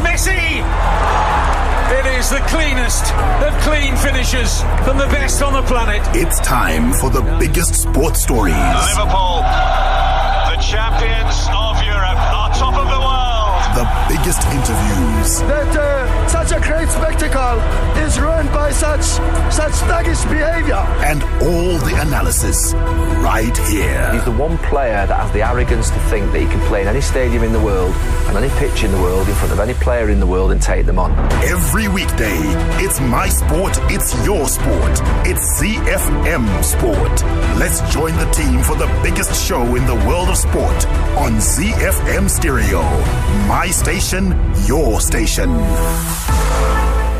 Messi! It is the cleanest of clean finishes from the best on the planet. It's time for the biggest sports stories. Liverpool, the champions of Europe, are top of the world. The biggest interviews. That such a great spectacle is ruined by such thuggish behavior. And all the analysis right here. He's the one player that has the arrogance to think that he can play in any stadium in the world and any pitch in the world in front of any player in the world and take them on. Every weekday, it's my sport, it's your sport. It's ZiFM Sport. Let's join the team for the biggest show in the world of sport on ZiFM Stereo. My station, your station.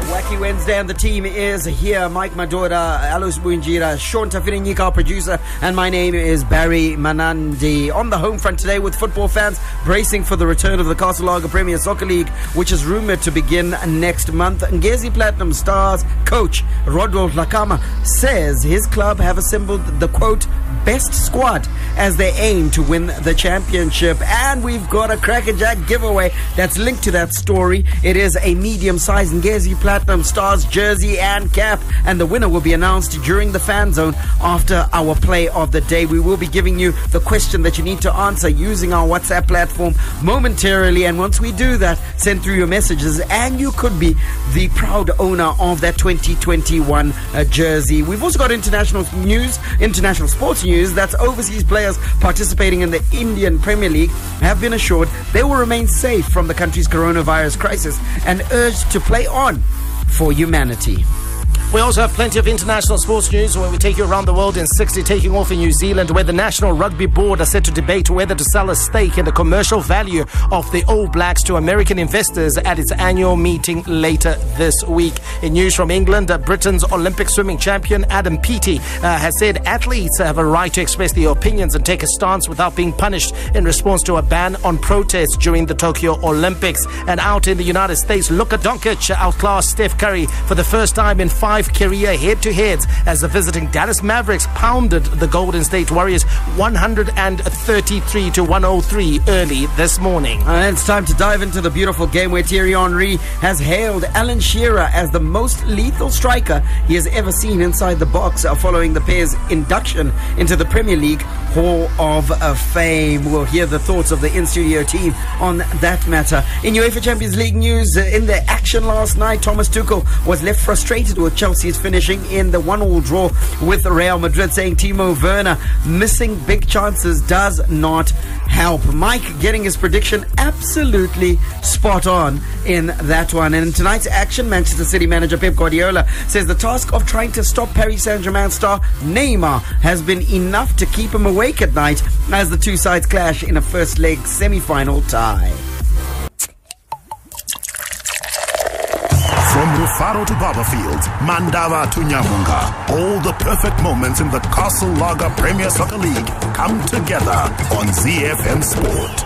Wacky Wednesday, and the team is here. Mike Madoda, Alois Buinjira, Sean Tafirinyika, our producer, and my name is Barry Manandi. On the home front today with football fans bracing for the return of the Castle Premier Soccer League, which is rumoured to begin next month. Ngezi Platinum Stars coach Rodwell Dhlakama says his club have assembled the, quote, best squad as they aim to win the championship. And we've got a crackerjack giveaway that's linked to that story. It is a medium-sized Ngezi Platinum Stars jersey and cap, and the winner will be announced during the fan zone after our play of the day. We will be giving you the question that you need to answer using our WhatsApp platform momentarily, and once we do that, send through your messages and you could be the proud owner of that 2021 jersey. We've also got international sports news. That's overseas players participating in the Indian Premier League have been assured they will remain safe from the country's coronavirus crisis and urged to play on for humanity. We also have plenty of international sports news where we take you around the world in 60, taking off in New Zealand, where the National Rugby Board are set to debate whether to sell a stake in the commercial value of the All Blacks to American investors at its annual meeting later this week. In news from England, Britain's Olympic swimming champion Adam Peaty has said athletes have a right to express their opinions and take a stance without being punished in response to a ban on protests during the Tokyo Olympics. And out in the United States, Luka Doncic outclassed Steph Curry for the first time in 5 career head-to-heads as the visiting Dallas Mavericks pounded the Golden State Warriors 133-103 early this morning. And it's time to dive into the beautiful game where Thierry Henry has hailed Alan Shearer as the most lethal striker he has ever seen inside the box following the pair's induction into the Premier League Hall of Fame. We'll hear the thoughts of the in-studio team on that matter. In UEFA Champions League news, in the action last night, Thomas Tuchel was left frustrated with Chelsea's finishing in the 1-1 draw with Real Madrid, saying Timo Werner missing big chances does not help. Mike getting his prediction absolutely spot on in that one. And in tonight's action, Manchester City manager Pep Guardiola says the task of trying to stop Paris Saint-Germain star Neymar has been enough to keep him awake at night as the two sides clash in a first leg semi-final tie. From Rufaro to Barberfield, Mandava to Nyamunga, all the perfect moments in the Castle Lager Premier Soccer League come together on ZiFM Sport.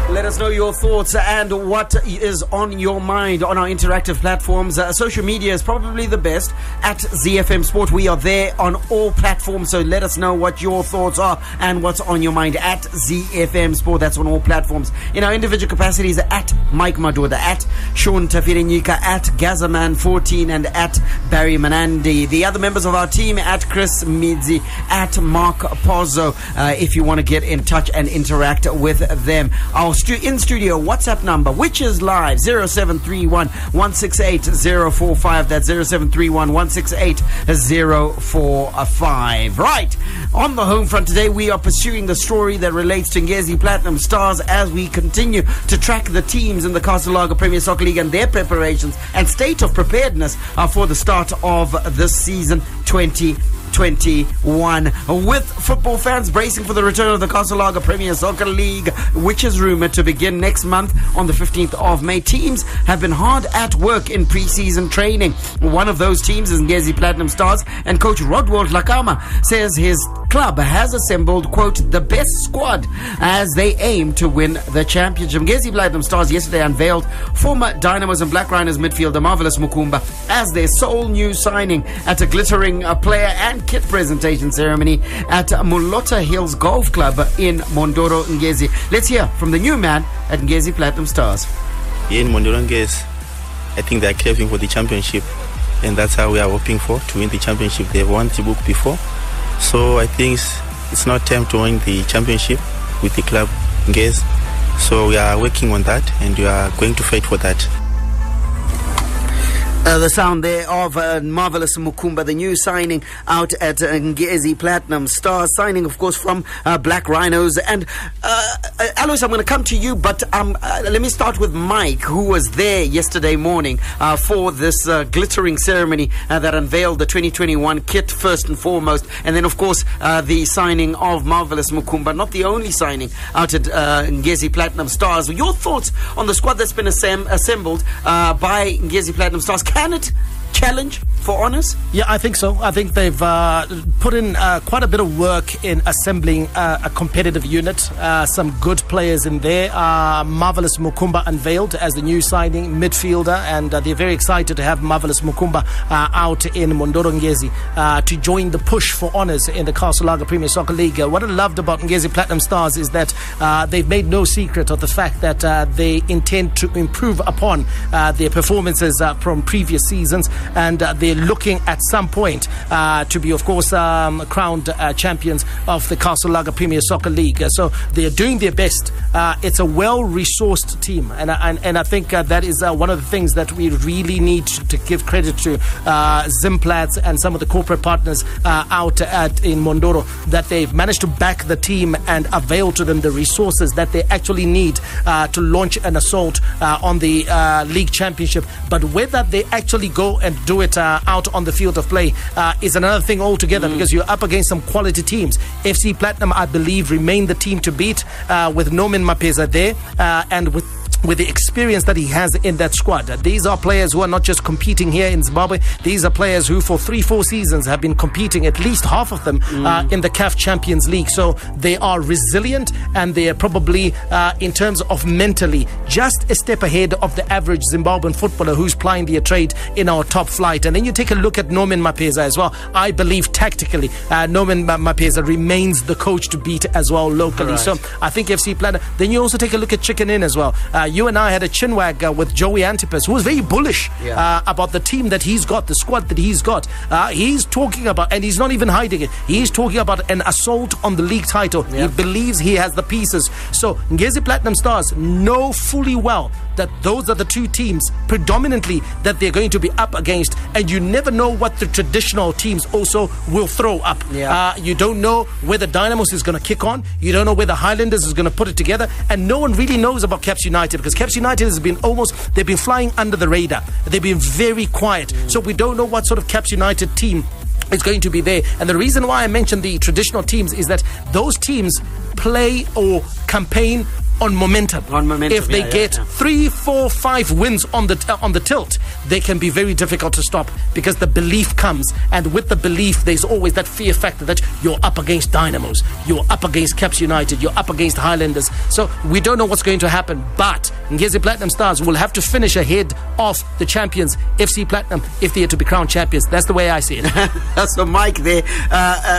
Let us know your thoughts and what is on your mind on our interactive platforms. Social media is probably the best at ZiFM Sport. We are there on all platforms, so let us know what your thoughts are and what's on your mind at ZiFM Sport. That's on all platforms. In our individual capacities, at Mike Madoda, at Sean Tafirinyika, at Gazaman14, and at Barry Manandi. The other members of our team, at Chris Midzi, at Mark Pozzo, if you want to get in touch and interact with them. Our in-studio WhatsApp number, which is live, 0731 168 045. That's 0731 168 045. Right, on the home front today, we are pursuing the story that relates to Ngezi Platinum Stars as we continue to track the teams in the Castle Lager Premier Soccer League and their preparations and state of preparedness for the start of this season 2021, with football fans bracing for the return of the Castle Lager Premier Soccer League, which is rumoured to begin next month on the 15th of May. Teams have been hard at work in pre-season training. One of those teams is Ngezi Platinum Stars, and coach Rodwell Dhlakama says his club has assembled, quote, the best squad as they aim to win the championship. Ngezi Platinum Stars yesterday unveiled former Dynamos and Black Rhinos midfielder Marvelous Mukumba as their sole new signing at a glittering player and kit presentation ceremony at Mulota Hills Golf Club in Mondoro, Ngezi. Let's hear from the new man at Ngezi Platinum Stars. Here in Mondoro, Ngezi, I think they're craving for the championship, and that's how we are hoping for to win the championship. They've won the book before, so I think it's not time to win the championship with the club Ngezi. So we are working on that, and we are going to fight for that. The sound there of Marvelous Mukumba, the new signing out at Ngezi Platinum Stars, signing, of course, from Black Rhinos. And Alois, I'm going to come to you, but let me start with Mike, who was there yesterday morning for this glittering ceremony that unveiled the 2021 kit first and foremost, and then, of course, the signing of Marvelous Mukumba, not the only signing out at Ngezi Platinum Stars. Your thoughts on the squad that's been assembled by Ngezi Platinum Stars? Can it challenge for honours? Yeah, I think so. I think they've put in quite a bit of work in assembling a competitive unit. Some good players in there. Marvelous Mukumba unveiled as the new signing midfielder, and they're very excited to have Marvelous Mukumba out in Mondoro Ngezi to join the push for honours in the Castle Lager Premier Soccer League. What I loved about Ngezi Platinum Stars is that they've made no secret of the fact that they intend to improve upon their performances from previous seasons, and they're looking at some point to be, of course, crowned champions of the Castle Lager Premier Soccer League. So they're doing their best. It's a well-resourced team, and I think that is one of the things that we really need to give credit to Zimplats and some of the corporate partners out in Mondoro, that they've managed to back the team and avail to them the resources that they actually need to launch an assault on the league championship. But whether they actually go and do it out on the field of play is another thing altogether, because you're up against some quality teams. FC Platinum, I believe, remain the team to beat with Norman Mapeza there, and with the experience that he has in that squad. These are players who are not just competing here in Zimbabwe. These are players who for 3-4 seasons have been competing, at least half of them, in the CAF Champions League. So they are resilient, and they are probably, in terms of mentally, just a step ahead of the average Zimbabwean footballer who's plying their trade in our top flight. And then you take a look at Norman Mapeza as well. I believe tactically, Norman Mapeza remains the coach to beat as well locally. Right. So I think FC Platinum. Then you also take a look at Chicken Inn as well. You and I had a chinwag with Joey Antipas, who was very bullish about the team that he's got, the squad that he's got. He's talking about, and he's not even hiding it, he's talking about an assault on the league title. He believes he has the pieces. So Ngezi Platinum Stars know fully well that those are the two teams predominantly that they're going to be up against, and you never know what the traditional teams also will throw up. You don't know whether Dynamos is going to kick on, you don't know whether Highlanders is going to put it together, and no one really knows about Caps United, because Caps United has been they've been flying under the radar. They've been very quiet, so we don't know what sort of Caps United team is going to be there. And the reason why I mentioned the traditional teams is that those teams play or campaign on momentum. If they get 3, 4, 5 wins on the tilt, they can be very difficult to stop, because the belief comes, and with the belief there's always that fear factor that you're up against Dynamos, you're up against Caps United, you're up against Highlanders. So we don't know what's going to happen, but Ngezi Platinum Stars will have to finish ahead of the champions FC Platinum if they are to be crowned champions. That's the way I see it. So Mike there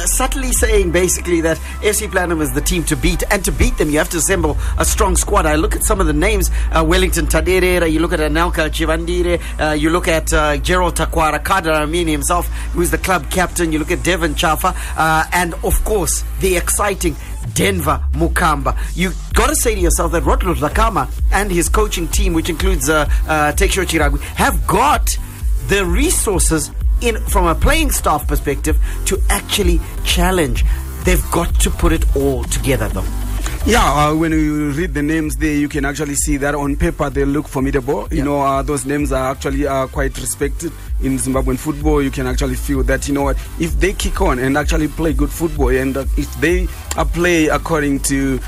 subtly saying basically that FC Platinum is the team to beat, and to beat them you have to assemble a strong squad. I look at some of the names, Wellington Tadere, you look at Anelka Chivandire, you look at Gerald Takwara, Kader Amin himself, who's the club captain, you look at Devon Chafa, and of course the exciting Denver Mukamba. You got to say to yourself that Rodwell Dhlakama and his coaching team, which includes Tekshiro Chiragwi, have got the resources from a playing staff perspective to actually challenge. They've got to put it all together though. Yeah, when you read the names there, you can actually see that on paper they look formidable. You know, those names are actually quite respected in Zimbabwean football. You can actually feel that, you know what, if they kick on and actually play good football, and if they play according to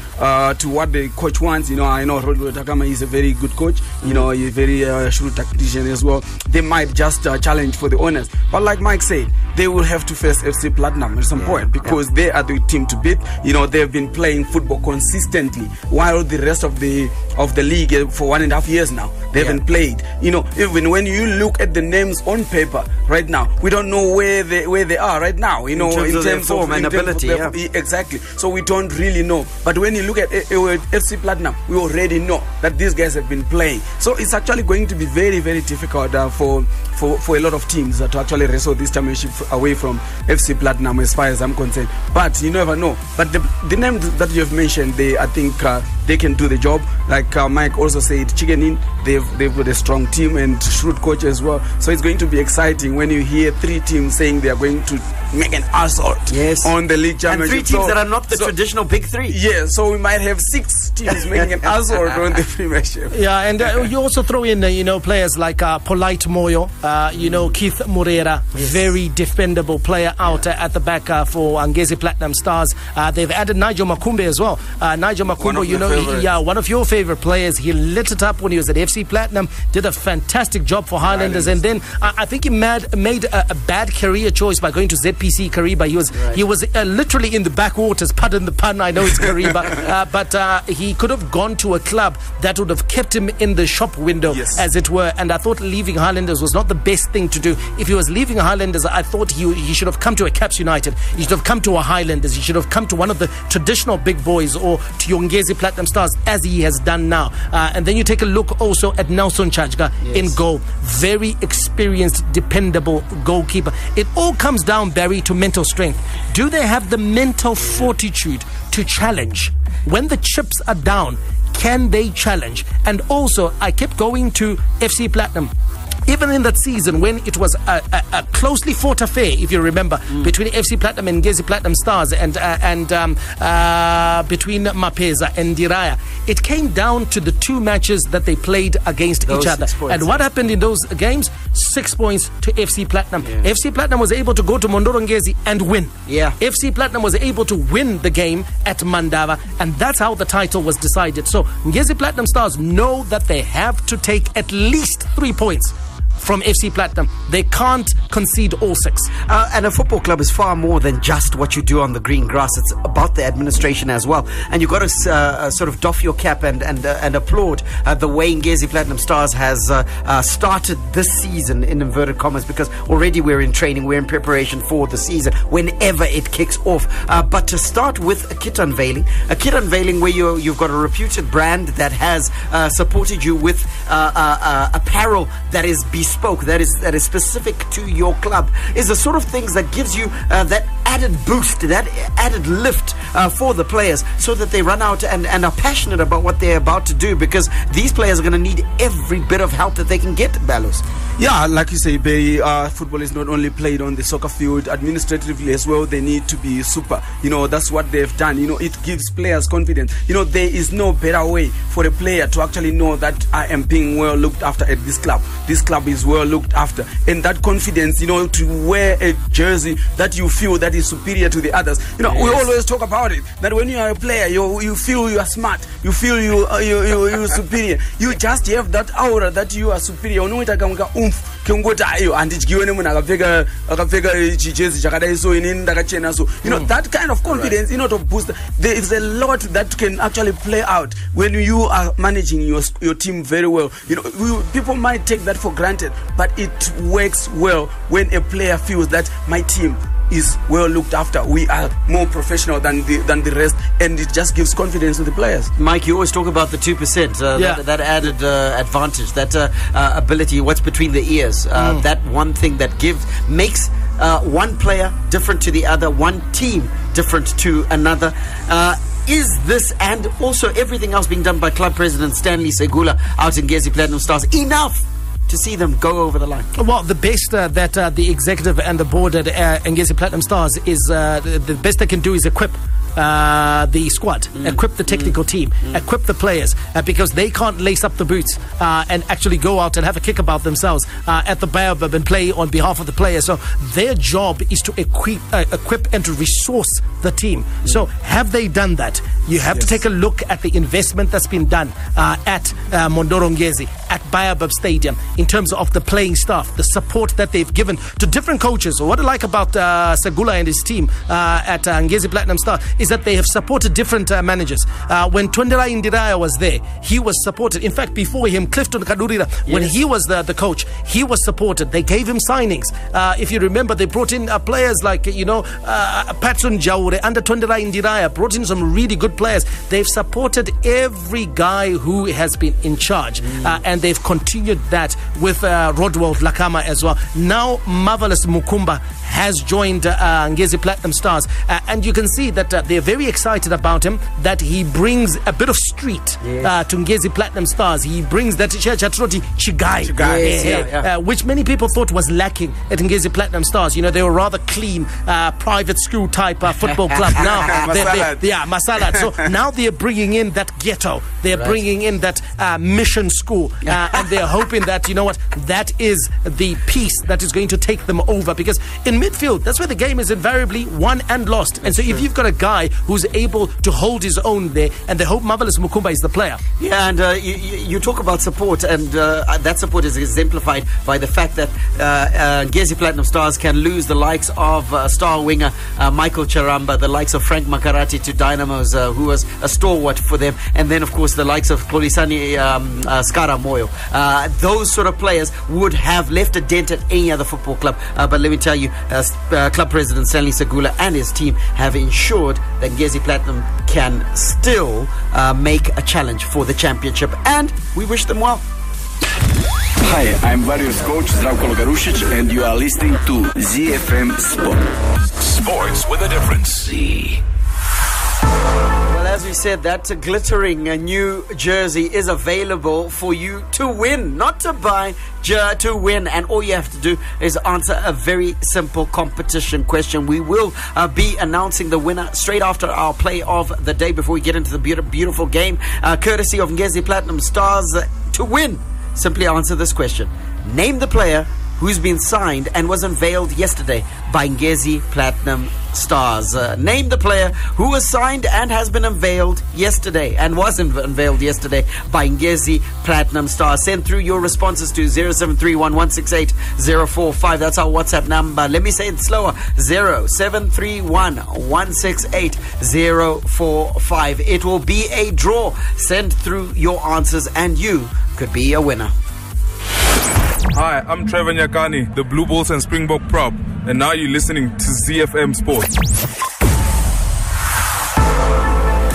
what the coach wants. I know Rodwell Dhlakama is a very good coach. He's a very shrewd tactician as well. They might just challenge for the honors, but like Mike said, they will have to face FC Platinum at some point because they are the team to beat. They've been playing football consistently while the rest of the league for 1.5 years now they haven't played. Even when you look at the names on paper right now, we don't know where they are right now. In terms of their form and ability. Exactly. So we don't really know. But when you look at FC Platinum, we already know that these guys have been playing. So it's actually going to be very, very difficult for a lot of teams to actually wrestle this championship away from FC Platinum, as far as I'm concerned. But you never know. But the names that you have mentioned, I think they can do the job. Like Mike also said, Chigenin, they've got a strong team and shrewd coach as well. So it's going to be exciting when you hear 3 teams saying they are going to make an assault on the league championship. And 3 teams that are not the traditional big 3. Yeah, so we might have 6 teams making an assault on the Premiership. Yeah, and you also throw in, players like Polite Moyo, Keith Murera, very defendable player out at the back for Ngezi Platinum Stars. They've added Nigel Makume as well. Nigel Makume, one of your favorite players. He lit it up when he was at FC Platinum, did a fantastic job for Highlanders, and then I think he made a bad career choice by going to ZPC Kariba. He was literally in the backwaters, pardon the pun, I know it's Kariba, but he could have gone to a club that would have kept him in the shop window, as it were, and I thought leaving Highlanders was not the best thing to do. If he was leaving Highlanders, I thought he should have come to a Caps United, he should have come to a Highlanders, he should have come to one of the traditional big boys, or to your Ngezi Platinum Stars, as he has done now. And then you take a look also at Nelson Chajga in goal. Very experienced, dependable goalkeeper. It all comes down, Barry, to mental strength. Do they have the mental fortitude to challenge? When the chips are down, can they challenge? And also, I kept going to FC Platinum. Even in that season, when it was a closely fought affair, if you remember, between FC Platinum and Ngezi Platinum Stars, and between Mapeza and Diraya, it came down to the 2 matches that they played against each other. And what happened in those games? 6 points to FC Platinum. FC Platinum was able to go to Mondoro Ngezi and win. FC Platinum was able to win the game at Mandava, and that's how the title was decided. So Ngezi Platinum Stars know that they have to take at least 3 points from FC Platinum. They can't concede all 6. And a football club is far more than just what you do on the green grass. It's about the administration as well. And you've got to sort of doff your cap and applaud the way Ngezi Platinum Stars has started this season, in inverted commas, because already we're in training, we're in preparation for the season, whenever it kicks off. But to start with a kit unveiling where you've got a reputed brand that has supported you with apparel that is bespoke, that is specific to your club, is the sort of things that gives you that added boost, that added lift for the players, so that they run out and are passionate about what they're about to do, because these players are going to need every bit of help that they can get, Balos. Yeah, like you say, Barry, football is not only played on the soccer field, administratively as well, they need to be super. That's what they've done. It gives players confidence. There is no better way for a player to actually know that I am being well looked after at this club. This club is well looked after. And that confidence, to wear a jersey that you feel that is superior to the others. We always talk about it, that when you are a player, you feel you are smart, you feel you're superior. You just have that aura that you are superior. That kind of confidence, to boost. There is a lot that can actually play out when you are managing your team very well. People might take that for granted, but it works well when a player feels that my team is well looked after. We are more professional than the rest, and it just gives confidence to the players. Mike, you always talk about the 2%, that added advantage, that ability, what's between the ears, that one thing that makes one player different to the other, one team different to another. Is this, and also everything else being done by club president Stanley Segula out in Ngezi Platinum Stars, enough to see them go over the line? Well, the best that the executive and the board at Ngezi Platinum Stars is, the best they can do is equip the squad, equip the technical team, equip the players, because they can't lace up the boots and actually go out and have a kick about themselves at the Baobab and play on behalf of the players. So their job is to equip and to resource the team. So have they done that? You have to take a look at the investment that's been done at Mondoro Ngezi, at Baobab Stadium, in terms of the playing staff, the support that they've given to different coaches. What I like about Sagula and his team at Ngezi Platinum Star is that they have supported different managers. When Twendela Indiraya was there, he was supported. In fact, before him, Clifton Kadurira, when he was the coach, he was supported. They gave him signings. If you remember, they brought in players like, Patson Jaure, under Twendela Indiraya, brought in some really good players. They've supported every guy who has been in charge, and they've continued that with Rodwell Dhlakama as well. Now, Marvelous Mukumba has joined Ngezi Platinum Stars, and you can see that they're very excited about him, that he brings a bit of street to Ngezi Platinum Stars. He brings that Chatroti Chigai, which many people thought was lacking at Ngezi Platinum Stars. They were rather clean, private school type football club. Now, Masalad. So now they're bringing in that ghetto. They're bringing in that mission school, and they're hoping that, that is the piece that is going to take them over, because in midfield, that's where the game is invariably won and lost. And so if you've got a guy who's able to hold his own there, and they hope Marvelous Mukumba is the player. Yeah, and you talk about support, and that support is exemplified by the fact that Ngezi Platinum Stars can lose the likes of star winger Michael Charamba, the likes of Frank Makarati to Dynamos, who was a stalwart for them, and then of course the likes of Polisani Skara Moyo. Those sort of players would have left a dent at any other football club, but let me tell you, club president Stanley Sagula and his team have ensured that Ngezi Platinum can still make a challenge for the championship, and we wish them well. Hi, I'm Warriors coach Zdravko Logarušić, and you are listening to ZiFM Sport. Sports with a difference. Well, as we said, that glittering new jersey is available for you to win, not to buy, to win. And all you have to do is answer a very simple competition question. We will be announcing the winner straight after our play of the day, before we get into the beautiful game, courtesy of Ngezi Platinum Stars. To win, simply answer this question. Name the player who's been signed and was unveiled yesterday by Ngezi Platinum Stars. Name the player who was signed and has been unveiled yesterday and was unveiled yesterday by Ngezi Platinum Stars. Send through your responses to 0731-168-045. That's our WhatsApp number. Let me say it slower. 0731-168-045. It will be a draw. Send through your answers and you could be a winner. Hi, I'm Trevor Nyakani, the Blue Bulls and Springbok prop, and now you're listening to ZiFM Sports.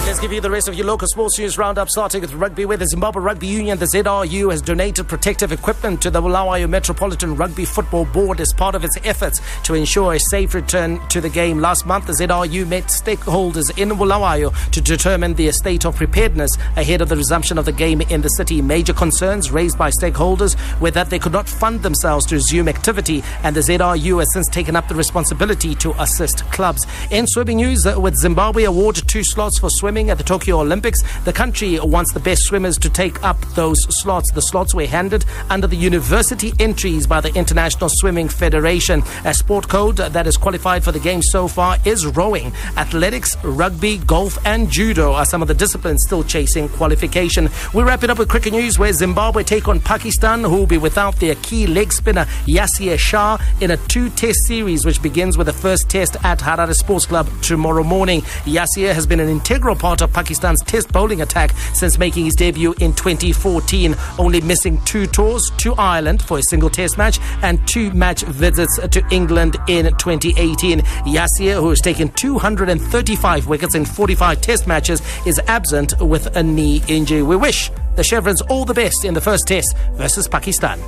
Let's give you the rest of your local sports news roundup, starting with rugby, where the Zimbabwe Rugby Union, the ZRU, has donated protective equipment to the Bulawayo Metropolitan Rugby Football Board as part of its efforts to ensure a safe return to the game. Last month, the ZRU met stakeholders in Bulawayo to determine the state of preparedness ahead of the resumption of the game in the city. Major concerns raised by stakeholders were that they could not fund themselves to resume activity, and the ZRU has since taken up the responsibility to assist clubs. In swimming news, with Zimbabwe awarded 2 slots for swimming at the Tokyo Olympics, the country wants the best swimmers to take up those slots. The slots were handed under the university entries by the International Swimming Federation. A sport code that is qualified for the game so far is rowing. Athletics, rugby, golf and judo are some of the disciplines still chasing qualification. We wrap it up with cricket news, where Zimbabwe take on Pakistan, who will be without their key leg spinner Yasir Shah in a 2-test series, which begins with the first test at Harare Sports Club tomorrow morning. Yasir has been an integral part of Pakistan's test bowling attack since making his debut in 2014, only missing 2 tours to Ireland for a single test match and 2 match visits to England in 2018. Yasir, who has taken 235 wickets in 45 test matches, is absent with a knee injury. We wish the Chevrons all the best in the first test versus Pakistan.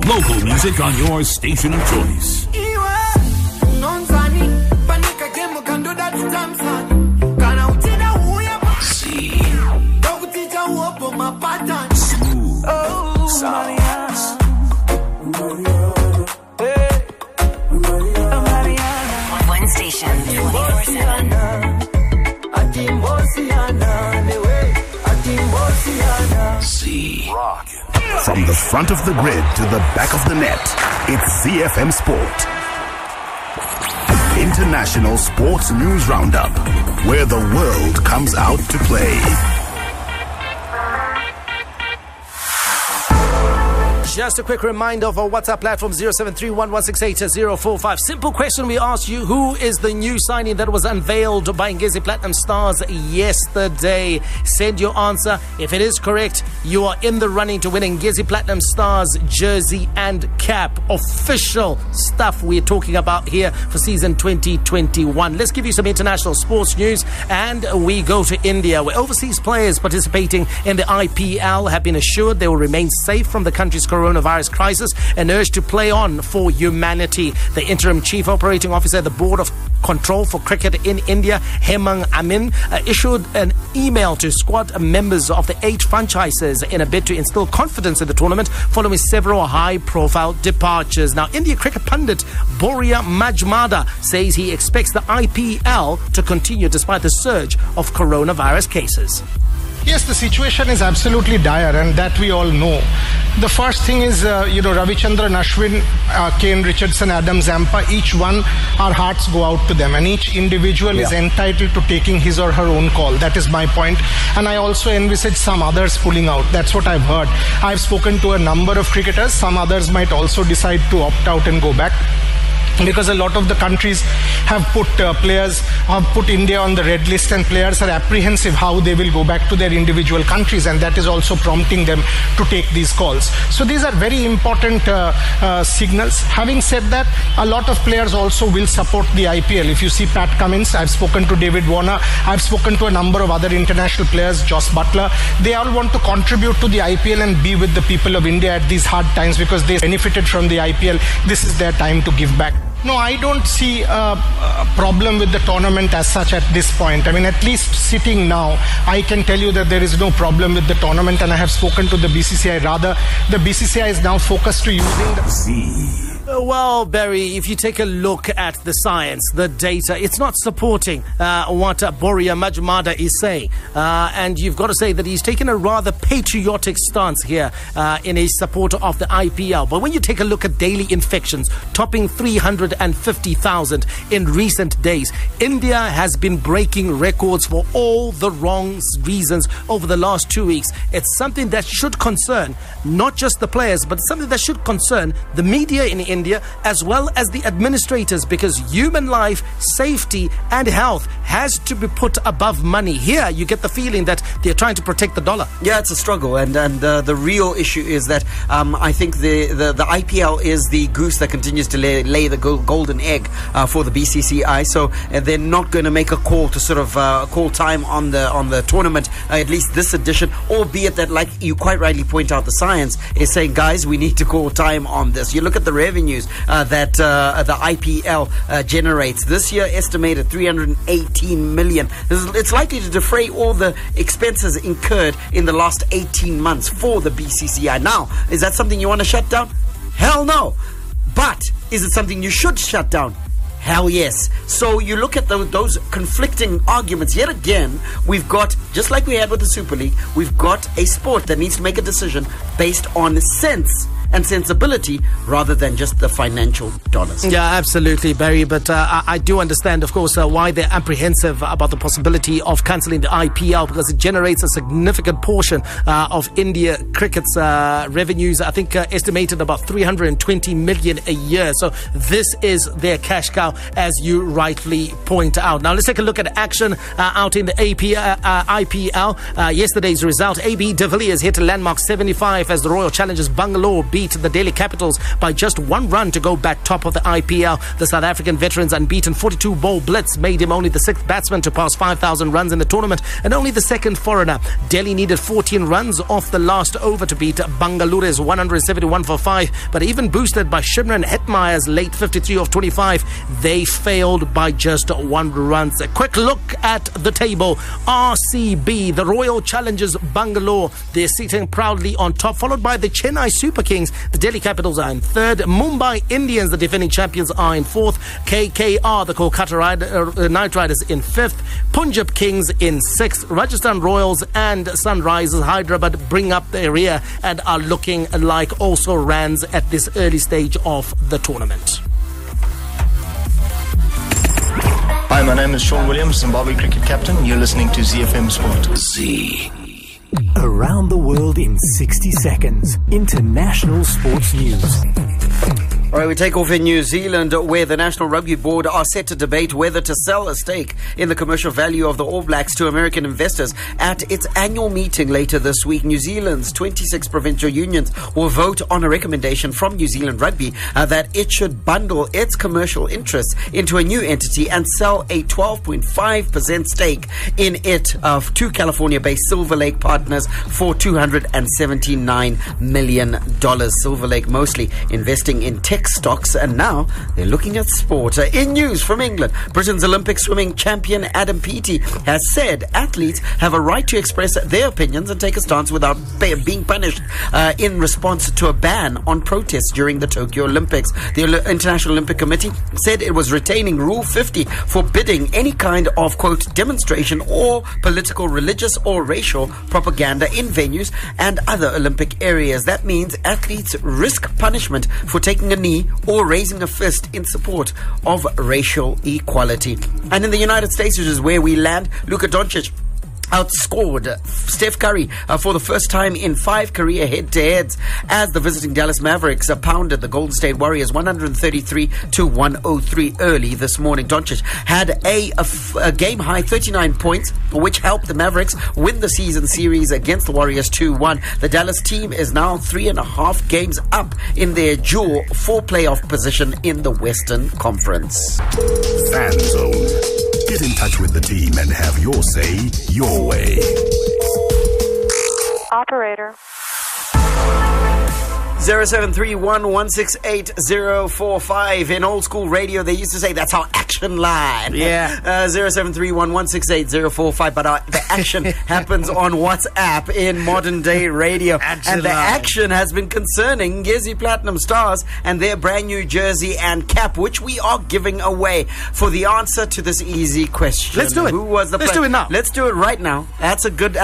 Local music on your station of choice. One station, 24/7. C. Rock. From the front of the grid to the back of the net, it's ZiFM Sport. International Sports News Roundup, where the world comes out to play. Just a quick reminder of our WhatsApp platform 0731168045. Simple question we asked you: who is the new signing that was unveiled by Ngezi Platinum Stars yesterday? Send your answer. If it is correct, you are in the running to win Ngezi Platinum Stars jersey and cap. Official stuff we're talking about here for season 2021. Let's give you some international sports news, and we go to India, where overseas players participating in the IPL have been assured they will remain safe from the country's coronavirus crisis and urged to play on for humanity. The interim chief operating officer at the Board of Control for Cricket in India, Hemang Amin, issued an email to squad members of the 8 franchises in a bid to instill confidence in the tournament following several high-profile departures. Now, India cricket pundit Boria Majmada says he expects the IPL to continue despite the surge of coronavirus cases. Yes, the situation is absolutely dire, and that we all know. The first thing is, Ravichandran, Ashwin, Kane Richardson, Adam Zampa, each one, our hearts go out to them, and each individual is entitled to taking his or her own call. That is my point. And I also envisage some others pulling out. That's what I've heard. I've spoken to a number of cricketers. Some others might also decide to opt out and go back, because a lot of the countries have put India on the red list, and players are apprehensive how they will go back to their individual countries, and that is also prompting them to take these calls. So these are very important signals. Having said that, a lot of players also will support the IPL. If you see Pat Cummins, I've spoken to David Warner, I've spoken to a number of other international players, Joss Butler. They all want to contribute to the IPL and be with the people of India at these hard times, because they benefited from the IPL. This is their time to give back. No, I don't see a problem with the tournament as such at this point. I mean, at least sitting now, I can tell you that there is no problem with the tournament, and I have spoken to the BCCI. Rather, the BCCI is now focused to using the... Well, Barry, if you take a look at the science, the data, it's not supporting what Boria Majmada is saying. And you've got to say that he's taken a rather patriotic stance here in his support of the IPL. But when you take a look at daily infections, topping 350,000 in recent days, India has been breaking records for all the wrong reasons over the last 2 weeks. It's something that should concern not just the players, but something that should concern the media in India as well as the administrators, because human life, safety and health has to be put above money. Here you get the feeling that they're trying to protect the dollar. Yeah, it's a struggle, and the real issue is that I think the IPL is the goose that continues to lay the golden egg for the BCCI. So they're not going to make a call to sort of call time on the tournament, at least this edition, albeit that, like you quite rightly point out, the science is saying, guys, we need to call time on this. You look at the revenues that the IPL generates this year, estimated 318 million. It's likely to defray all the expenses incurred in the last 18 months for the BCCI. Now, is that something you want to shut down? Hell no. But is it something you should shut down? Hell yes. So you look at those conflicting arguments. Yet again, we've got, just like we had with the Super League, we've got a sport that needs to make a decision based on sense and sensibility rather than just the financial dollars. Yeah, absolutely, Barry. But I do understand, of course, why they're apprehensive about the possibility of cancelling the IPL, because it generates a significant portion of India cricket's revenues. I think estimated about 320 million a year. So this is their cash cow, as you rightly point out. Now let's take a look at action out in the IPL. Yesterday's result: AB de Villiers hit a landmark 75 as the Royal Challengers Bangalore beat the Delhi Capitals by just 1 run to go back top of the IPL. The South African veteran's unbeaten 42-ball blitz made him only the 6th batsman to pass 5,000 runs in the tournament, and only the 2nd foreigner. Delhi needed 14 runs off the last over to beat Bangaluru's 171 for 5, but even boosted by Shimron Hetmeyer's late 53 of 25, they failed by just 1 run. A quick look at the table. RCB, the Royal Challengers Bangalore, they're sitting proudly on top, followed by the Chennai Super Kings The Delhi Capitals are in third. Mumbai Indians, the defending champions, are in fourth. KKR, the Kolkata Knight Riders, in fifth. Punjab Kings in sixth. Rajasthan Royals and Sunrisers Hyderabad bring up their rear and are looking like also Rands at this early stage of the tournament. Hi, my name is Sean Williams, Zimbabwe cricket captain. You're listening to ZiFM Sport. Z. Around the world in 60 seconds. International sports news. All right, we take off in New Zealand, where the National Rugby Board are set to debate whether to sell a stake in the commercial value of the All Blacks to American investors at its annual meeting later this week. New Zealand's 26 provincial unions will vote on a recommendation from New Zealand Rugby that it should bundle its commercial interests into a new entity and sell a 12.5% stake in it to California-based Silver Lake partners for $279 million. Silver Lake mostly investing in tech stocks, and now they're looking at sport. In news from England, Britain's Olympic swimming champion Adam Peaty has said athletes have a right to express their opinions and take a stance without being punished in response to a ban on protests during the Tokyo Olympics. The International Olympic Committee said it was retaining Rule 50, forbidding any kind of, quote, demonstration or political, religious or racial propaganda in venues and other Olympic areas. That means athletes risk punishment for taking a knee or raising a fist in support of racial equality. And in the United States, which is where we land, Luka Doncic outscored Steph Curry for the first time in 5 career head-to-heads as the visiting Dallas Mavericks pounded the Golden State Warriors 133-103 early this morning. Doncic had a game-high 39 points, which helped the Mavericks win the season series against the Warriors 2-1. The Dallas team is now 3.5 games up in their duel for playoff position in the Western Conference. Fan Zone. Get in touch with the team and have your say your way. Operator. 0731-168-045. In old school radio, they used to say that's our action line. Yeah. 0731-168-045. But the action happens on WhatsApp in modern day radio. And the action has been concerning Ngezi Platinum Stars and their brand new jersey and cap, which we are giving away. For the answer to this easy question, let's do it. Who was the Let's do it now. Let's do it right now. That's a good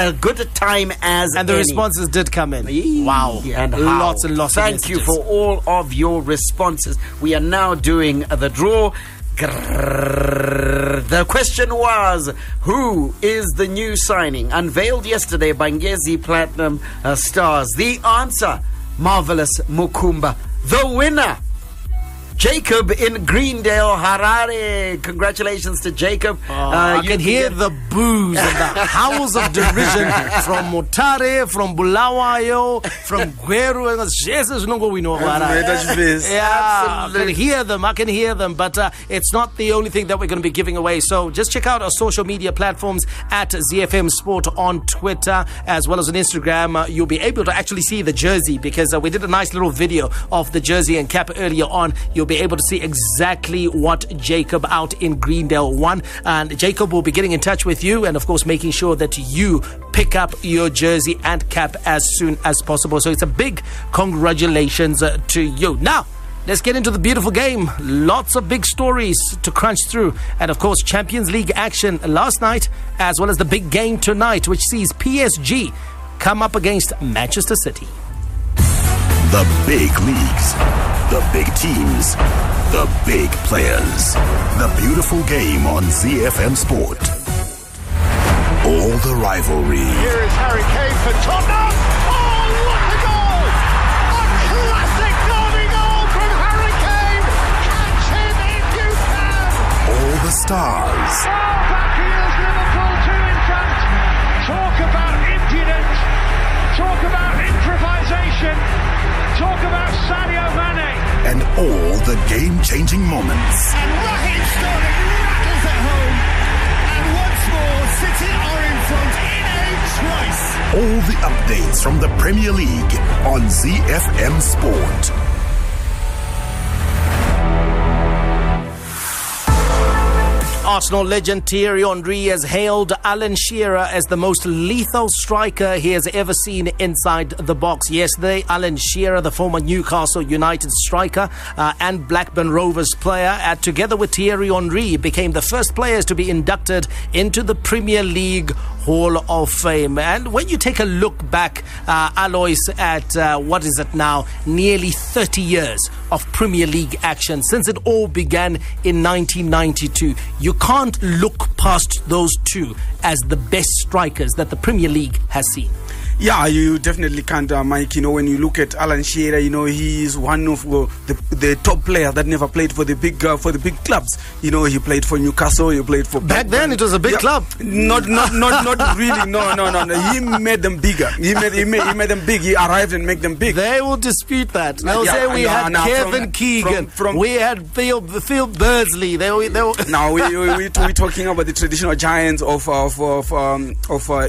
time as and the any. responses did come in. Wow. And lots and lots. Thank you for all of your responses. We are now doing the draw. The question was, who is the new signing unveiled yesterday by Ngezi Platinum Stars? The answer, Marvelous Mukumba. The winner, Jacob in Greendale, Harare. Congratulations to Jacob. I can hear the boos and the howls of derision from Motare, from Bulawayo, from Gweru. Jesus, no we know about I can hear them. But it's not the only thing that we're going to be giving away. So just check out our social media platforms at ZiFM Sport on Twitter as well as on Instagram. You'll be able to actually see the jersey because we did a nice little video of the jersey and cap earlier on. You'll be able to see exactly what Jacob out in Greendale won, and Jacob will be getting in touch with you and of course making sure that you pick up your jersey and cap as soon as possible. So it's a big congratulations to you. Now let's get into the beautiful game. Lots of big stories to crunch through, and of course Champions League action last night as well as the big game tonight, which sees PSG come up against Manchester City. The big leagues, the big teams, the big players. The beautiful game on ZiFM Sport. All the rivalry. Here is Harry Kane for Tottenham. Oh, what a goal! A classic derby goal from Harry Kane. Catch him if you can. All the stars. Oh, back heels Liverpool 2 in front. Talk about impudence. Talk about improvisation. Talk about Sadio Mane. And all the game-changing moments. And Raheem Sterling rattles it home. And once more, City are in front in a trice. All the updates from the Premier League on ZiFM Sport. Arsenal legend Thierry Henry has hailed Alan Shearer as the most lethal striker he has ever seen inside the box. Yesterday, Alan Shearer, the former Newcastle United striker and Blackburn Rovers player, together with Thierry Henry, became the first players to be inducted into the Premier League Hall of Fame. And when you take a look back, Alois, at what is it now, nearly 30 years of Premier League action since it all began in 1992, you can't look past those two as the best strikers that the Premier League has seen. Yeah, you definitely can't, Mike. You know, when you look at Alan Shearer, you know, he is one of the top players that never played for the big clubs. You know, he played for Newcastle, he played for back then. It was a big club. Not really. No. He made them bigger. He made them big. He arrived and made them big. They will dispute that. They'll say we had Kevin Keegan, we had Phil Birdsley. Now we're talking about the traditional giants of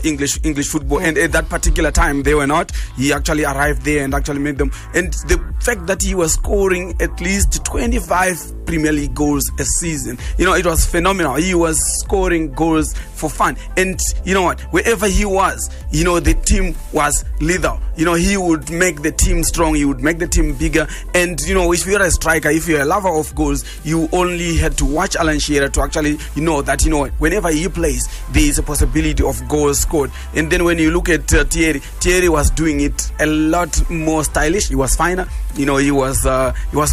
English football, and at that particular time they were not. He actually arrived there and actually made them. And the fact that he was scoring at least 25 Premier League goals a season, you know, it was phenomenal. He was scoring goals for fun, and you know what, wherever he was, you know, the team was lethal. You know, he would make the team strong, he would make the team bigger. And you know, if you're a striker, if you're a lover of goals, you only had to watch Alan Shearer to actually, you know, that, you know, whenever he plays, there is a possibility of goals scored. And then when you look at Thierry was doing it a lot more stylish. He was finer. You know, he was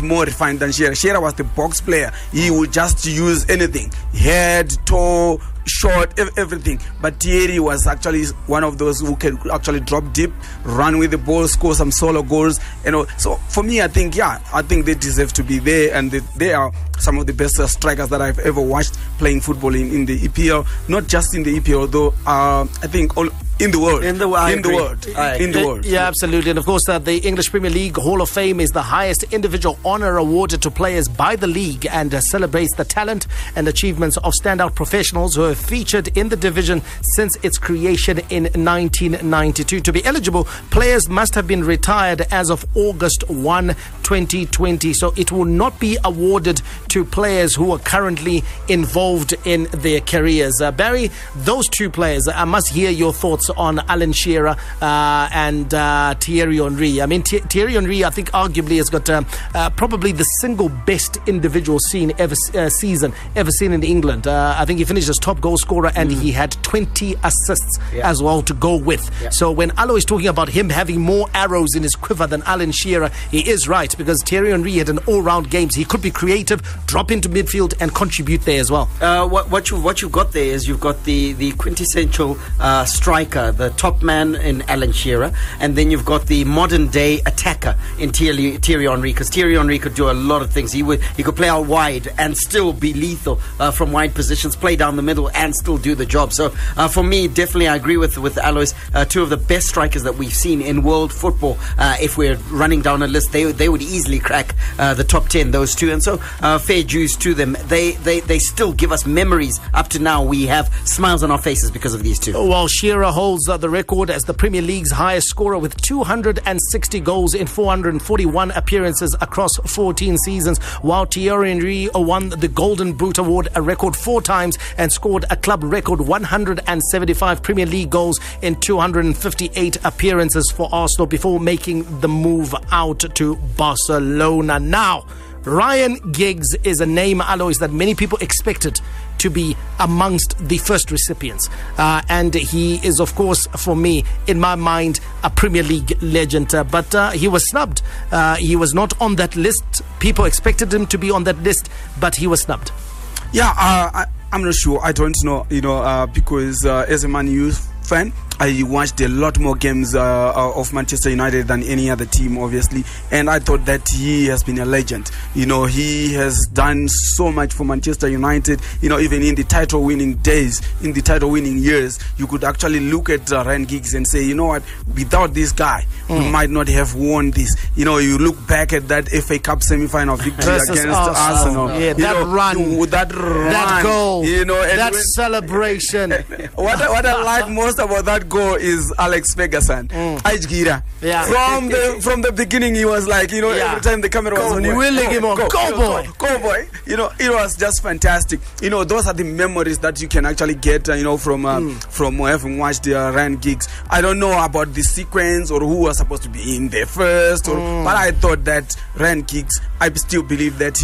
more refined than Shearer. Shearer was the box player. He would just use anything, head, toe, short, everything. But Thierry was actually one of those who can actually drop deep, run with the ball, score some solo goals. You know, so for me, I think they deserve to be there, and they are some of the best strikers that I've ever watched playing football in the EPL. Not just in the EPL, though. I think all in the world. In the world. Yeah, absolutely. And of course, the English Premier League Hall of Fame is the highest individual honour awarded to players by the league, and celebrates the talent and achievements of standout professionals who have featured in the division since its creation in 1992. To be eligible, players must have been retired as of August 1, 2020. So it will not be awarded to players who are currently involved in their careers. Barry, those two players, I must hear your thoughts on Alan Shearer and Thierry Henry. I mean, Thierry Henry, I think, arguably has got probably the single best individual season ever seen in England. I think he finished as top goal scorer, and he had 20 assists as well to go with. So when Alo is talking about him having more arrows in his quiver than Alan Shearer, he is right, because Thierry Henry had an all-round game. He could be creative, drop into midfield, and contribute there as well. What you've got there is you've got the quintessential striker, the top man in Alan Shearer, and then you've got the modern day attacker in Thierry Henry, because Thierry Henry could do a lot of things. He could play out wide and still be lethal from wide positions, play down the middle and still do the job. So for me, definitely I agree with Alois. Two of the best strikers that we've seen in world football. If we're running down a list, they would easily crack the top 10, those two. And so fair dues to them. They still give us memories up to now. We have smiles on our faces because of these two. While Shearer holds the record as the Premier League's highest scorer with 260 goals in 441 appearances across 14 seasons, while Thierry Henry won the Golden Boot Award a record 4 times and scored a club record 175 Premier League goals in 258 appearances for Arsenal before making the move out to Barcelona. Now, Ryan Giggs is a name, Alois, that many people expected to be amongst the first recipients. And he is, of course, for me, in my mind, a Premier League legend. But he was snubbed. He was not on that list. People expected him to be on that list, but he was snubbed. Yeah, I'm not sure. I don't know, because as a Man U fan, I watched a lot more games of Manchester United than any other team, obviously, and I thought that he has been a legend. You know, he has done so much for Manchester United. You know, even in the title-winning days, in the title-winning years, you could actually look at Ryan Giggs and say, you know what, without this guy, we might not have won this. You know, you look back at that FA Cup semi-final victory against Arsenal. Yeah, that run, that goal, you know, and that celebration. What I like most about that favorite goal is Alex Ferguson. Ajgira. Yeah. From the beginning, he was like, every time the camera was on him, willing him on. Go boy. It was just fantastic. Those are the memories that you can actually get, from having watched Ryan Giggs. I don't know about the sequence or who was supposed to be in there first, but I thought that Ryan Giggs, I still believe that,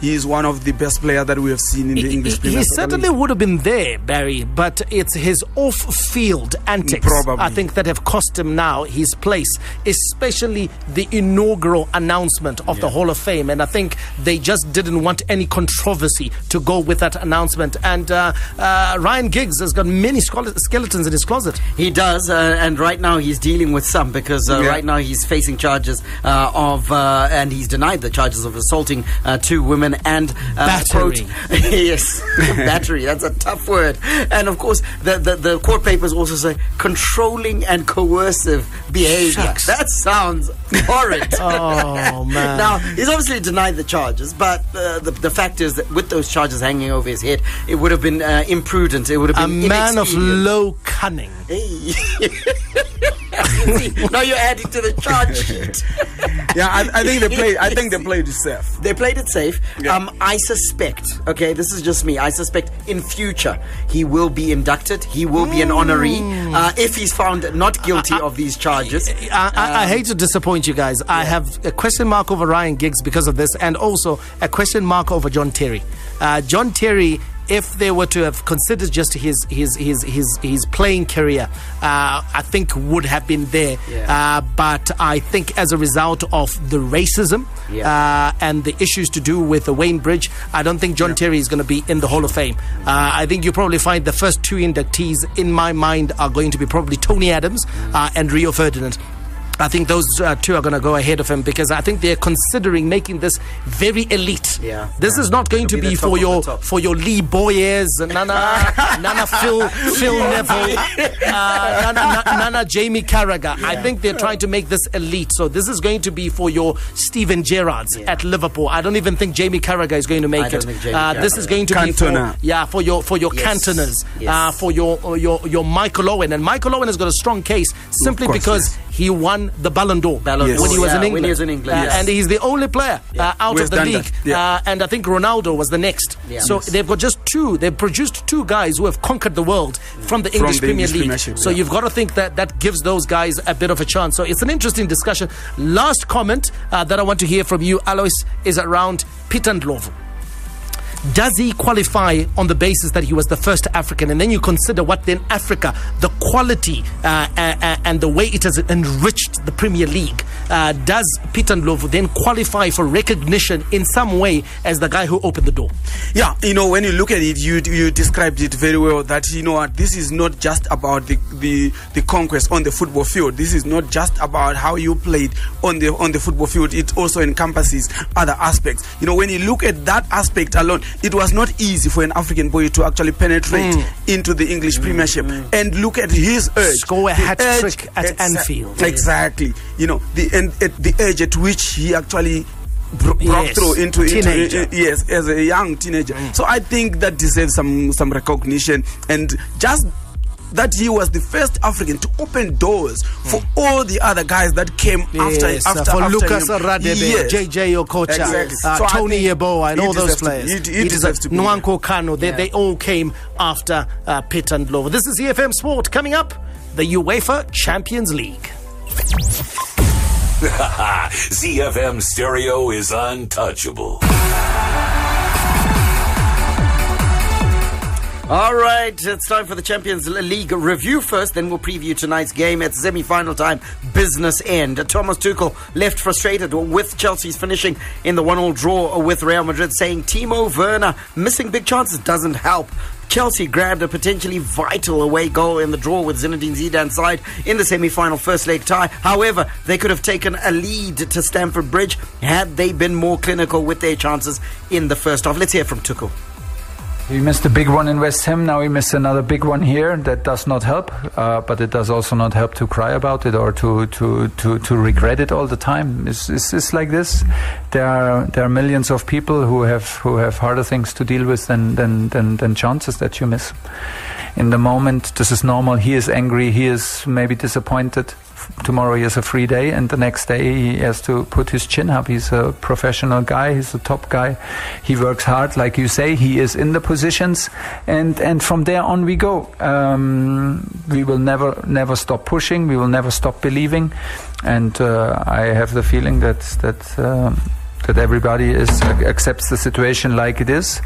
he is one of the best players that we have seen in the English Premier League. He certainly would have been there, Barry, but it's his off-field antics, probably, I think, that have cost him now his place, especially the inaugural announcement of the Hall of Fame. And I think they just didn't want any controversy to go with that announcement. And Ryan Giggs has got many skeletons in his closet. He does, and right now he's dealing with some because right now he's facing charges and he's denied the charges of assaulting two women and battery. Yes, battery. That's a tough word. And of course, the court papers also say controlling and coercive behavior. Shucks. That sounds horrid. Oh man! Now he's obviously denied the charges, but the fact is that with those charges hanging over his head, it would have been imprudent. It would have been a man of low cunning. Hey. Now you're adding to the charge sheet. I think they played it safe. They played it safe. Yeah. I suspect, okay, this is just me, I suspect in future he will be inducted. He will be an honoree if he's found not guilty of these charges. I hate to disappoint you guys. I have a question mark over Ryan Giggs because of this, and also a question mark over John Terry. John Terry, if they were to have considered just his playing career, I think would have been there. But I think as a result of the racism and the issues to do with the Wayne Bridge, I don't think John Terry is going to be in the Hall of Fame. I think you probably find the first two inductees in my mind are going to be probably Tony Adams and Rio Ferdinand. I think those two are going to go ahead of him because I think they're considering making this very elite. This is not going to be for your Lee Boyers, Nana Phil Neville, Nana Jamie Carragher. I think they're trying to make this elite. So this is going to be for your Steven Gerrards at Liverpool. I don't even think Jamie Carragher is going to make it. This is going to be for your Cantoners, for your Michael Owen. And Michael Owen has got a strong case simply because he won the Ballon d'Or when he was in England. And he's the only player out of the league. And I think Ronaldo was the next. So they've got just two. They've produced two guys who have conquered the world from the English Premier League. So you've got to think that gives those guys a bit of a chance. So it's an interesting discussion. Last comment that I want to hear from you, Alois, is around Peter Ndlovu. Does he qualify on the basis that he was the first African? And then you consider what then Africa, the quality and the way it has enriched the Premier League. Does Peter Ndlovu then qualify for recognition in some way as the guy who opened the door? Yeah, when you look at it, you described it very well, that this is not just about the conquest on the football field. This is not just about how you played on the football field. It also encompasses other aspects. When you look at that aspect alone, it was not easy for an African boy to actually penetrate into the English Premiership and look at his urge. Score a hat-trick at Anfield. Exactly. The age at which he actually broke through into as a young teenager. So I think that deserves some recognition, and just that he was the first African to open doors for all the other guys that came after Lucas him. Radebe, JJ Okocha, Tony Yeboah, and all those players. He deserves to be Nwanko Kano. They all came after Peter Ndlovu. This is ZiFM Sport. Coming up, the UEFA Champions League. ZiFM stereo is untouchable. All right, it's time for the Champions League review first, then we'll preview tonight's game at semi-final time, business end. Thomas Tuchel left frustrated with Chelsea's finishing in the 1-1 draw with Real Madrid, saying Timo Werner missing big chances doesn't help. Chelsea grabbed a potentially vital away goal in the draw with Zinedine Zidane's side in the semi-final first leg tie. However, they could have taken a lead to Stamford Bridge had they been more clinical with their chances in the first half. Let's hear from Tuchel. He missed a big one in West Ham. Now he missed another big one here. That does not help, but it does also not help to cry about it or to regret it all the time. It's like this. There are millions of people who have harder things to deal with than chances that you miss. In the moment, this is normal. He is angry. He is maybe disappointed. Tomorrow he has a free day, and the next day he has to put his chin up. He's a professional guy. He's a top guy. He works hard, like you say. He is in the positions, and from there on we go. We will never stop pushing. We will never stop believing, and I have the feeling that everybody accepts the situation like it is,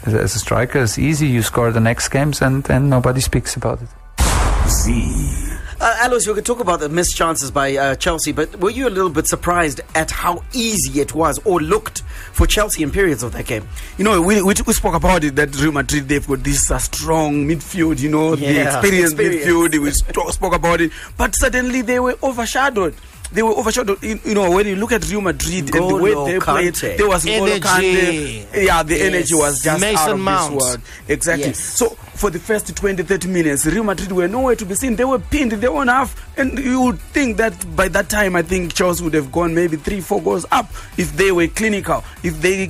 as a striker, it's easy. You score the next games, and nobody speaks about it. Alois, we could talk about the missed chances by Chelsea, but were you a little bit surprised at how easy it was or looked for Chelsea in periods of that game? You know, we spoke about it, that Real Madrid, they've got this strong midfield, you know, the experienced midfield. We spoke about it, but suddenly they were overshadowed. You know, when you look at Real Madrid and the way they played, there was energy. The energy was just out of this world. Exactly. Yes. So for the first 20-30 minutes, Real Madrid were nowhere to be seen. They were pinned in their own half, and you would think that by that time, I think Chelsea would have gone maybe 3-4 goals up if they were clinical, if they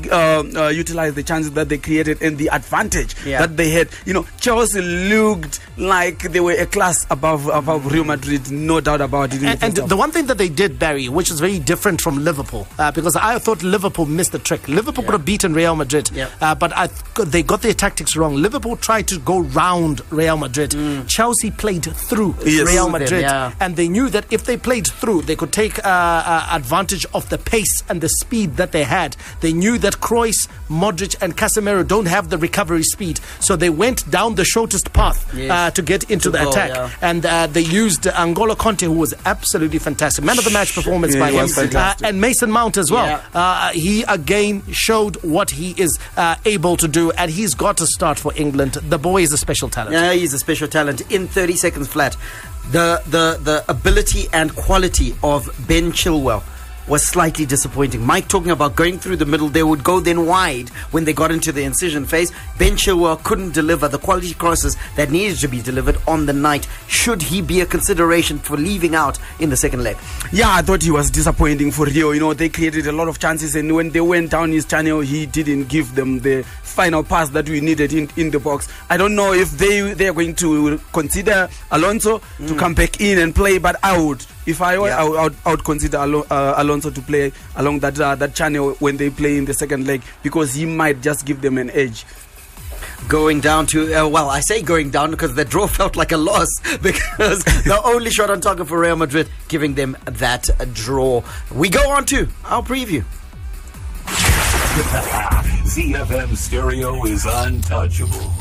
utilized the chances that they created and the advantage that they had. You know, Chelsea looked like they were a class above Real Madrid, no doubt about it. And the one thing that they did, Barry, which is very different from Liverpool, because I thought Liverpool missed the trick. Liverpool could have beaten Real Madrid, but they got their tactics wrong. Liverpool tried to go round Real Madrid. Chelsea played through Real Madrid, and they knew that if they played through, they could take advantage of the pace and the speed that they had. They knew that Kroos, Modric and Casemiro don't have the recovery speed, so they went down the shortest path to get into the attack, and they used N'Golo Conte, who was absolutely fantastic. Man of the match performance by him, and Mason Mount as well. He again showed what he is able to do, and he's got to start for England. The boy is a special talent. Yeah, he's a special talent. In 30 seconds flat, the ability and quality of Ben Chilwell was slightly disappointing. Mike talking about going through the middle, they would go then wide when they got into the incision phase. Ben Chilwell couldn't deliver the quality crosses that needed to be delivered on the night. Should he be a consideration for leaving out in the second leg? Yeah, I thought he was disappointing for Rio. You know, they created a lot of chances, and when they went down his channel, he didn't give them the final pass that we needed in the box. I don't know if they are going to consider Alonso to come back in and play, but I would. If I were, I would consider Alonso to play along that channel when they play in the second leg, because he might just give them an edge. Going down to, I say going down because the draw felt like a loss, because the only shot on target for Real Madrid giving them that draw. We go on to our preview. ZiFM Stereo is untouchable.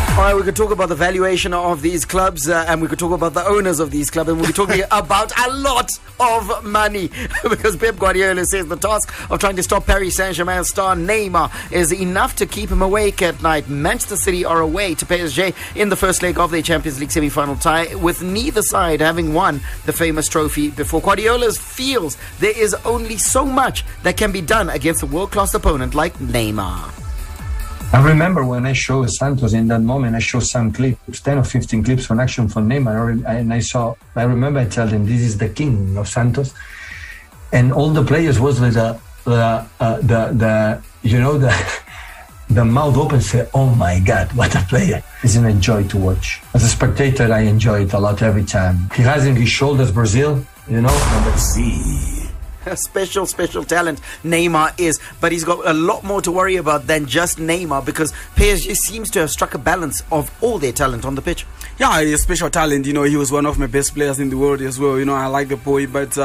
All right, we could talk about the valuation of these clubs, and we could talk about the owners of these clubs, and we'll be talking about a lot of money, because Pep Guardiola says the task of trying to stop Paris Saint-Germain star Neymar is enough to keep him awake at night. Manchester City are away to PSG in the first leg of their Champions League semi-final tie, with neither side having won the famous trophy before. Guardiola feels there is only so much that can be done against a world-class opponent like Neymar. I remember when I showed Santos in that moment, I showed some clips, 10 or 15 clips from action from Neymar, and I remember I told him, this is the king of Santos, and all the players was with the mouth open, say, oh my God, what a player. It's a joy to watch. As a spectator, I enjoy it a lot every time. He has in his shoulders Brazil, you know. Let's see. A special talent Neymar is, but he's got a lot more to worry about than just Neymar, because PSG seems to have struck a balance of all their talent on the pitch. Yeah, he's a special talent. You know, he was one of my best players in the world as well. You know, I like the boy, but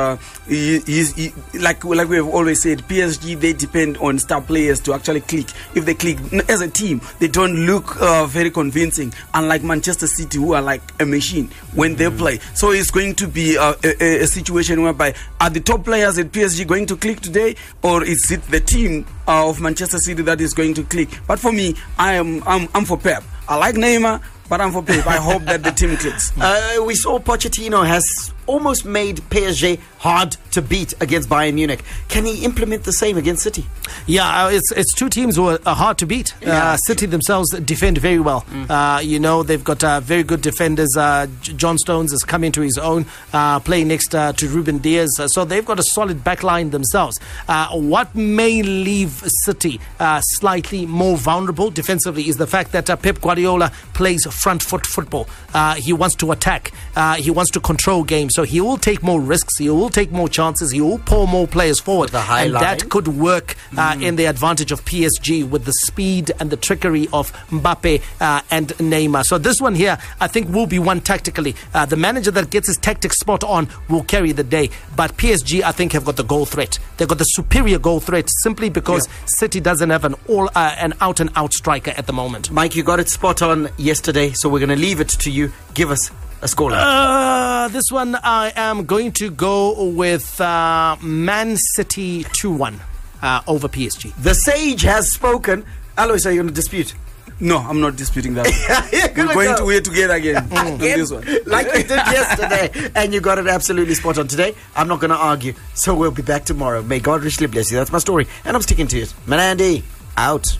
he's like we have always said, PSG, they depend on star players to actually click. If they click as a team, they don't look very convincing, unlike Manchester City, who are like a machine when they play. So it's going to be a situation whereby, are the top players at PSG going to click today, or is it the team of Manchester City that is going to click? But for me, I'm for Pep. I like Neymar, but I'm for Pep. I hope that the team clicks. We saw Pochettino has almost made PSG hard to beat against Bayern Munich. Can he implement the same against City? Yeah, it's two teams who are hard to beat. City themselves defend very well. They've got very good defenders. John Stones has come into his own, playing next to Ruben Diaz. So they've got a solid back line themselves. What may leave City slightly more vulnerable defensively is the fact that Pep Guardiola plays front foot football. He wants to attack. He wants to control games. So he will take more risks. He will take more chances. He will pull more players forward. And that could work in the advantage of PSG with the speed and the trickery of Mbappe and Neymar. So this one here, I think, will be won tactically. The manager that gets his tactics spot on will carry the day. But PSG, I think, have got the goal threat. They've got the superior goal threat simply because City doesn't have an out-and-out striker at the moment. Mike, you got it spot on yesterday, so we're going to leave it to you. Give us a scoreline. This one I am going to go with Man City 2-1 over PSG. The sage has spoken. Alois, are you going to dispute? No, I'm not disputing that. We're going to wear together again on this one. Like we did yesterday. And you got it absolutely spot on today. I'm not going to argue. So we'll be back tomorrow. May God richly bless you. That's my story. And I'm sticking to it. Manandi, out.